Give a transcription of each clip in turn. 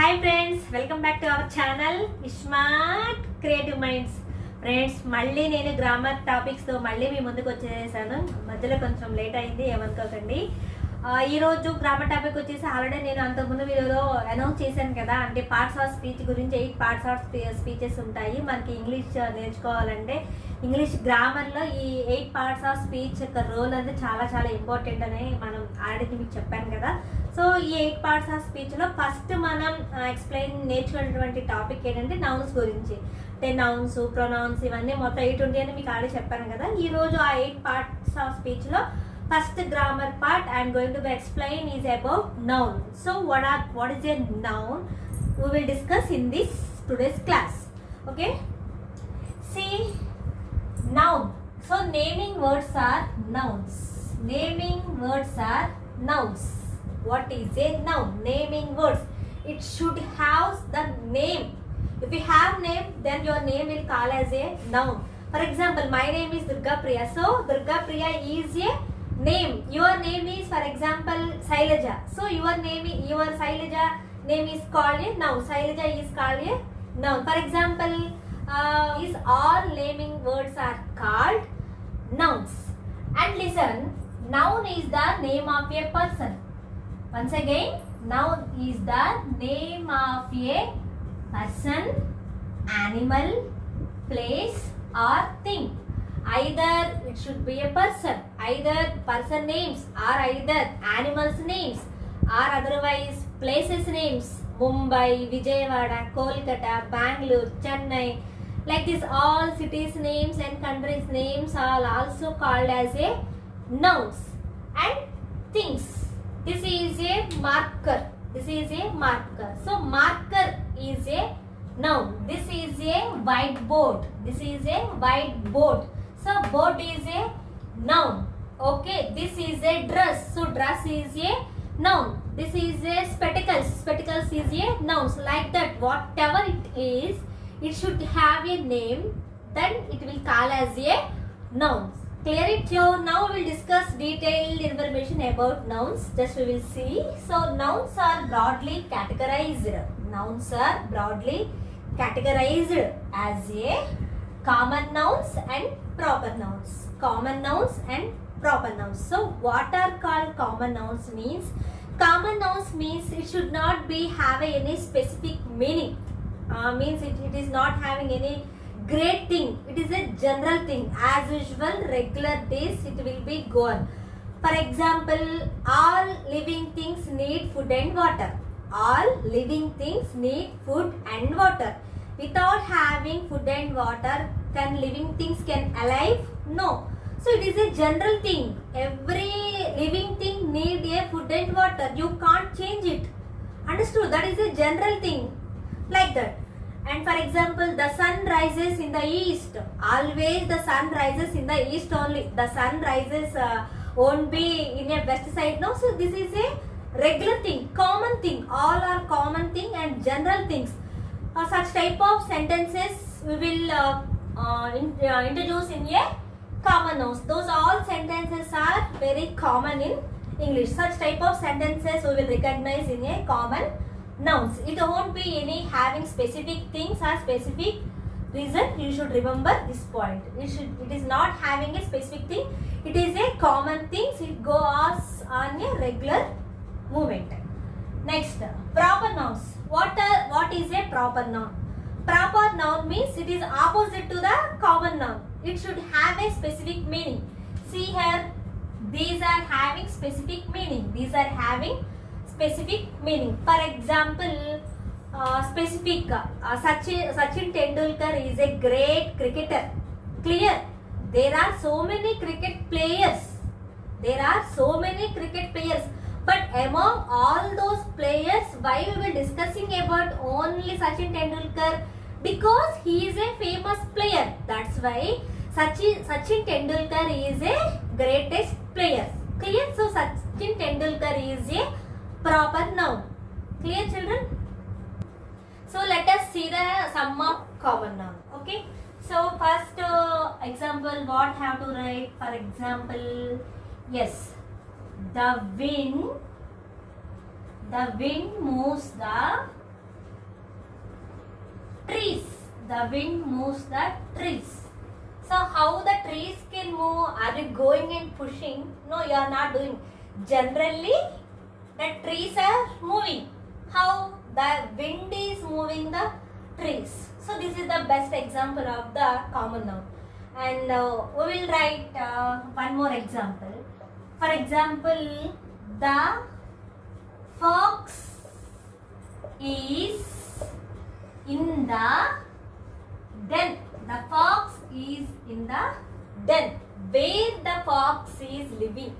Hi friends, welcome back to our channel smart creative minds. Friends, మళ్ళీ నేను grammar టాపిక్స్తో మళ్ళీ మీ ముందుకు వచ్చేసాను. మధ్యలో కొంచెం లేట్ అయింది, ఏమనుకోకండి. ఈరోజు గ్రామర్ టాపిక్ వచ్చేసి ఆల్రెడీ నేను అంతకుముందు వీడియోలో అనౌన్స్ చేశాను కదా, అంటే పార్ట్స్ ఆఫ్ స్పీచ్ గురించి 8 పార్ట్స్ ఆఫ్ స్పీచెస్ ఉంటాయి. మనకి ఇంగ్లీష్ నేర్చుకోవాలంటే ఇంగ్లీష్ గ్రామర్లో ఈ 8 పార్ట్స్ ఆఫ్ స్పీచ్ యొక్క రోల్ అనేది చాలా చాలా ఇంపార్టెంట్ అని మనం ఆల్రెడీ మీకు చెప్పాను కదా. సో ఈ 8 పార్ట్స్ ఆఫ్ స్పీచ్లో ఫస్ట్ మనం ఎక్స్ప్లెయిన్ నేర్చుకునేటువంటి టాపిక్ ఏంటంటే నౌన్స్ గురించి. అంటే నౌన్స్, ప్రొనౌన్స్ ఇవన్నీ మొత్తం 8 ఉంటాయి అని మీకు ఆల్రెడీ చెప్పాను కదా. ఈరోజు ఆ 8 పార్ట్స్ ఆఫ్ స్పీచ్లో first grammar part I am going to explain is about noun. So what is a noun? We will discuss in this today's class. Okay, see, noun. So naming words are nouns. Naming words are nouns. What is a noun? Naming words, it should have the name. If you have name, then your name will call as a noun. For example, my name is Durga Priya. So Durga Priya is a name. Your name is, for example, Sailaja. So your Sailaja name is called a noun. Sailaja is called a noun. For example, is all naming words are called nouns. And listen, noun is the name of a person. Once again, noun is the name of a person, animal, place or thing. Either it should be a person, either person names, or either animals names, or otherwise places names. Mumbai, Vijayawada, Kolkata, Bangalore, Chennai, like this, all cities names and countries names are also called as a nouns. And things, this is a marker. This is a marker. So marker is a noun. This is a whiteboard. This is a whiteboard. So board is a noun. Okay, this is a dress. So dress is a noun. This is a spectacles. Spectacles is a noun. So like that, whatever it is, it should have a name. Then it will call as a noun. Clear it? So now we will discuss detailed information about nouns. Just we will see. So nouns are broadly categorized. Nouns are broadly categorized as a common nouns and proper nouns. Common nouns and proper nouns. So what are called common nouns means? Common nouns means it should not be having any specific meaning. Means it is not having any great thing. It is a general thing. As usual, regular days it will be gone. For example, all living things need food and water. All living things need food and water. Without having food and water, can living things can alive? No. So it is a general thing. Every living thing need a food and water. You can't change it. Understood? That is a general thing. Like that. And for example, the sun rises in the east. Always the sun rises in the east only. The sun rises won't be in a west side. No. So this is a regular thing, common thing. All are common thing and general things. Such type of sentences we will introduce in a common nouns. Those all sentences are very common in English. Such type of sentences we will recognize in a common nouns. It won't be any having specific things or specific reason. You should remember this point. It is not having a specific thing. It is a common things. It goes on a regular movement. Next, proper nouns. What is a proper noun? Proper noun means it is opposite to the common noun. It should have a specific meaning. See here, these are having specific meaning. These are having specific meaning. For example, specific. Sachin Tendulkar is a great cricketer. Clear? There are so many cricket players. There are so many cricket players. But among all those players, why we were discussing about only Sachin Tendulkar? Because he is a famous player. That's why Sachin Tendulkar is a greatest player. Clear? So Sachin Tendulkar is a proper noun. Clear, children? So let us see the sum of common noun. Okay. So first example, what have to write? For example, yes. The wind moves the trees. The wind moves the trees. So how the trees can move? Are you going and pushing? No, you are not doing. Generally, the trees are moving. How? The wind is moving the trees. So this is the best example of the common noun. And we will write one more example. For example, the fox is in the den. The fox is in the den. Where the fox is living.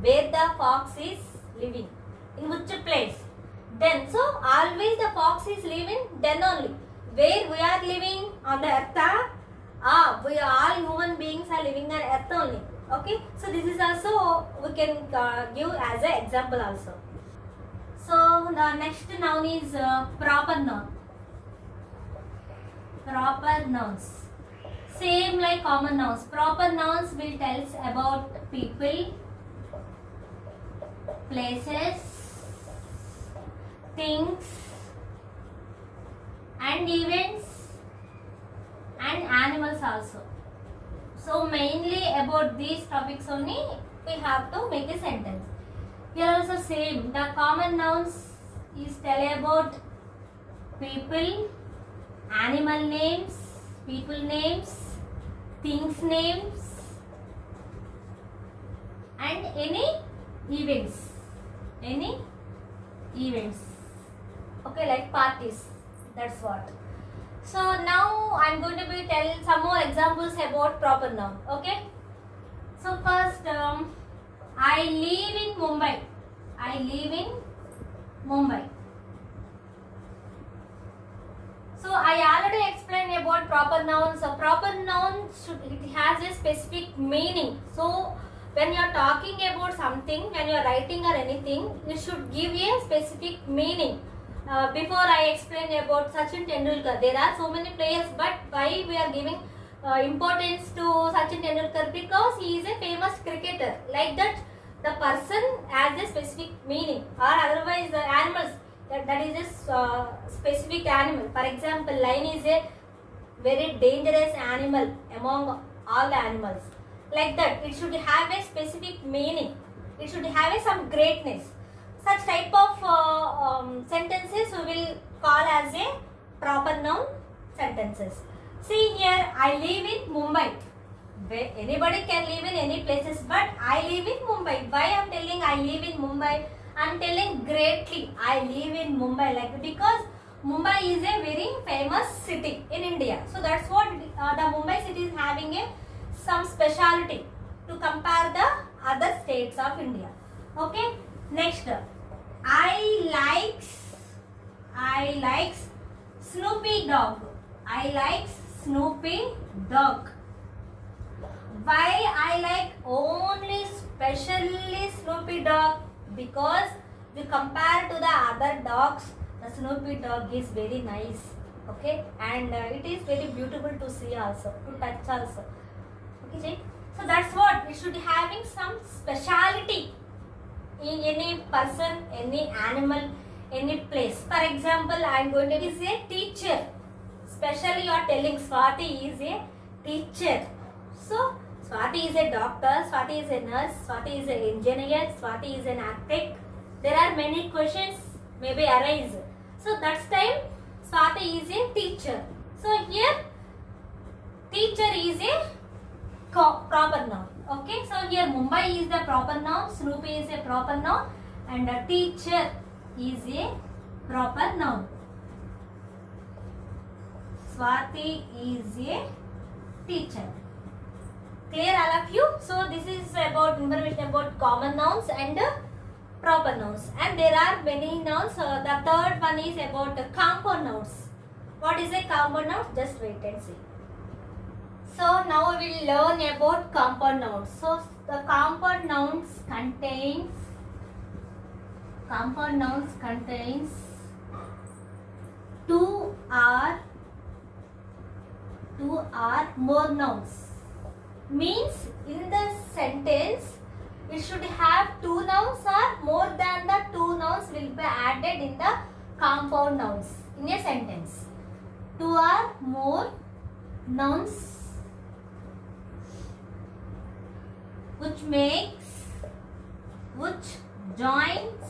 Where the fox is living. In which place? Den. So always the fox is living den only. Where we are living? On the earth. We are all human beings are living on earth only. Okay. So this is also we can give as an example also. So the next noun is proper noun. Proper nouns. Same like common nouns. Proper nouns will tell us about people, places, things, and events, and animals also. So mainly about these topics only we have to make a sentence. Here also same. The common nouns is tell about people, animal names, people names, things names, and any events. Any events. Okay, like parties. That's what. So now I am going to be tell some more examples about proper noun. Okay. So first, I live in Mumbai. I live in Mumbai. So I already explained about proper nouns. So proper noun it has a specific meaning. So when you are talking about something, when you are writing or anything, you should give a specific meaning. Before I explain about Sachin Tendulkar, there are so many players, but why we are giving importance to Sachin Tendulkar? Because he is a famous cricketer. Like that, the person has a specific meaning, or otherwise the animals. That is a specific animal. For example, lion is a very dangerous animal among all the animals. Like that, it should have a specific meaning. It should have some greatness. Such type of sentences we will call as a proper noun sentences. See here, I live in Mumbai. Anybody can live in any places, but I live in Mumbai. Why I am telling I live in Mumbai? I am telling greatly I live in Mumbai, like because Mumbai is a very famous city in India. So that's what the Mumbai city is having some speciality to compare the other states of India. Okay. Next, I likes Snoopy dog. I likes Snoopy dog. Why I like only specially Snoopy dog? Because we compare to the other dogs, the Snoopy dog is very nice. Okay, and it is very beautiful to see also, to touch also. Okay, so that's what we should having some speciality in any person, any animal, any place. For example, I am going to be a teacher. Especially you are telling Swati is a teacher. So Swati is a doctor, Swati is a nurse, Swati is an engineer, Swati is an architect. There are many questions maybe arise. So that's time Swati is a teacher. So here teacher is a proper noun. Okay, so here Mumbai is the proper noun, Snoopy is a proper noun, and a teacher is a proper noun. Swati is a teacher. Clear all of you? So this is about information about common nouns and proper nouns. And there are many nouns. The third one is about compound nouns. What is a compound noun? Just wait and see. So now we will learn about compound nouns. So the compound nouns contains two or more nouns. Means in the sentence it should have two nouns or more than the two nouns will be added in the compound nouns in a sentence. two or more nouns which joins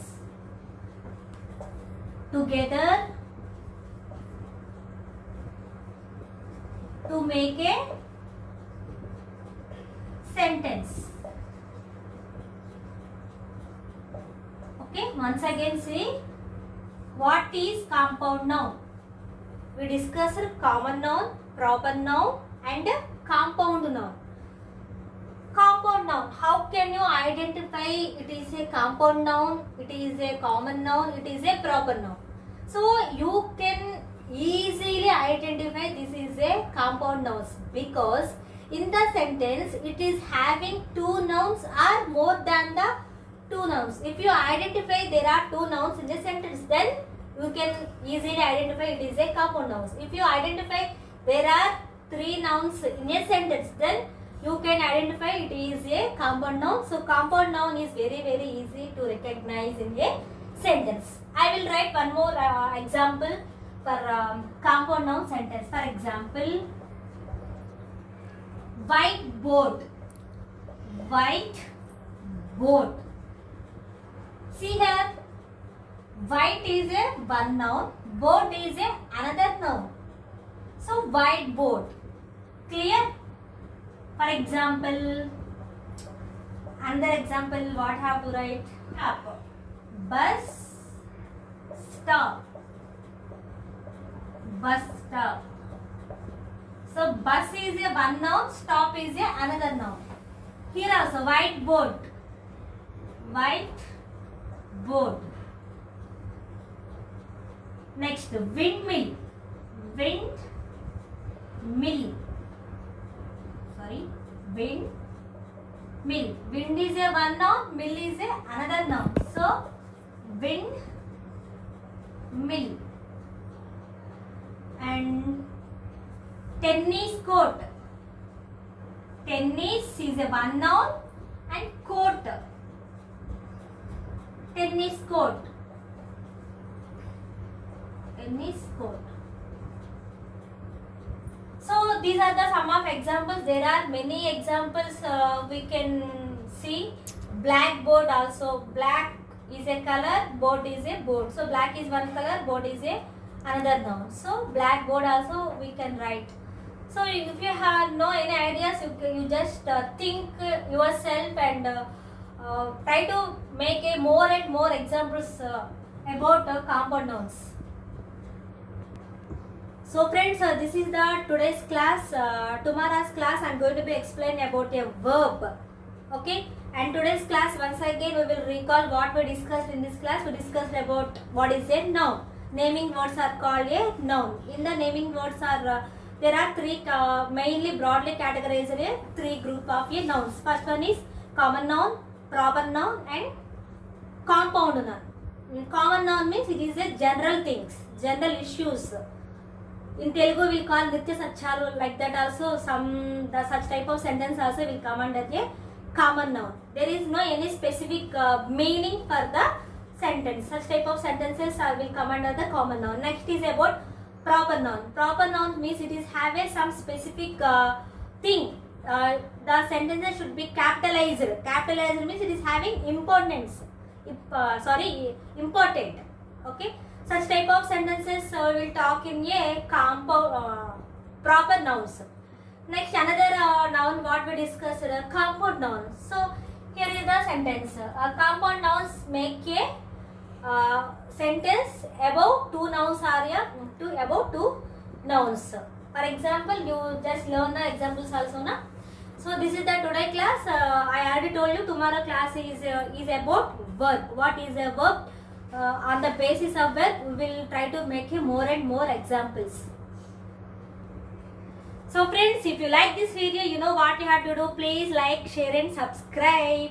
together to make a sentence. Okay, once again see, what is compound noun? We discussed common noun, proper noun and compound noun. Compound noun, how can you identify it is a compound noun, it is a common noun, it is a proper noun? So you can easily identify this is a compound noun because in the sentence it is having two nouns or more than the two nouns. If you identify there are two nouns in the sentence, then you can easily identify it is a compound noun. If you identify there are three nouns in a sentence, then you can identify it is a compound noun. So compound noun is very easy to recognize in a sentence. I will write one more example for compound noun sentence. For example, whiteboard. Whiteboard. See here, white is a one noun, board is a another noun. So whiteboard. Clear? For example, another example, what have to write? Up. Bus stop. Bus stop. So bus is a one noun, stop is a another noun. Here also whiteboard. Whiteboard. Next, windmill. Windmill. Sorry, windmill. Wind is a one noun, mill is a another noun. So windmill. And tennis court. Tennis is a one noun and court. Tennis court. Tennis court. So these are the some of examples. There are many examples we can see. Blackboard also. Black is a color, board is a board. So black is one color, board is a another noun. So blackboard also we can write. So if you have no any ideas, you just think yourself and try to make a more and more examples about compound nouns. So friends, this is the today's class. Tomorrow's class I am going to be explaining about a verb. Okay, and today's class once again we will recall what we discussed in this class. We discussed about what is a noun. Naming words are called a noun. In the naming words are there are three mainly broadly categorized three group of a nouns. First one is common noun, proper noun and compound noun. Common noun means it is a general things, general issues. In Telugu we will call Nitya Satyalu, like that also such type of sentence also will come under a common noun. There is no any specific meaning for the sentence. Such type of sentences will come under the common noun. Next is about proper noun. Proper noun means it is have some specific thing. The sentences should be capitalized. Capitalized means it is having importance. Important. Okay. Such type of sentences we will talk in a proper nouns. Next another noun what we discussed, compound noun. So here is the sentence. Compound nouns make a sentence above two nouns or above two nouns. For example, you just learn the examples also na. So this is the today class. I already told you tomorrow class is about verb. What is a verb? On the basis of verb we will try to make more and more examples. So friends, if you like this video, you know what you have to do. Please like, share and subscribe.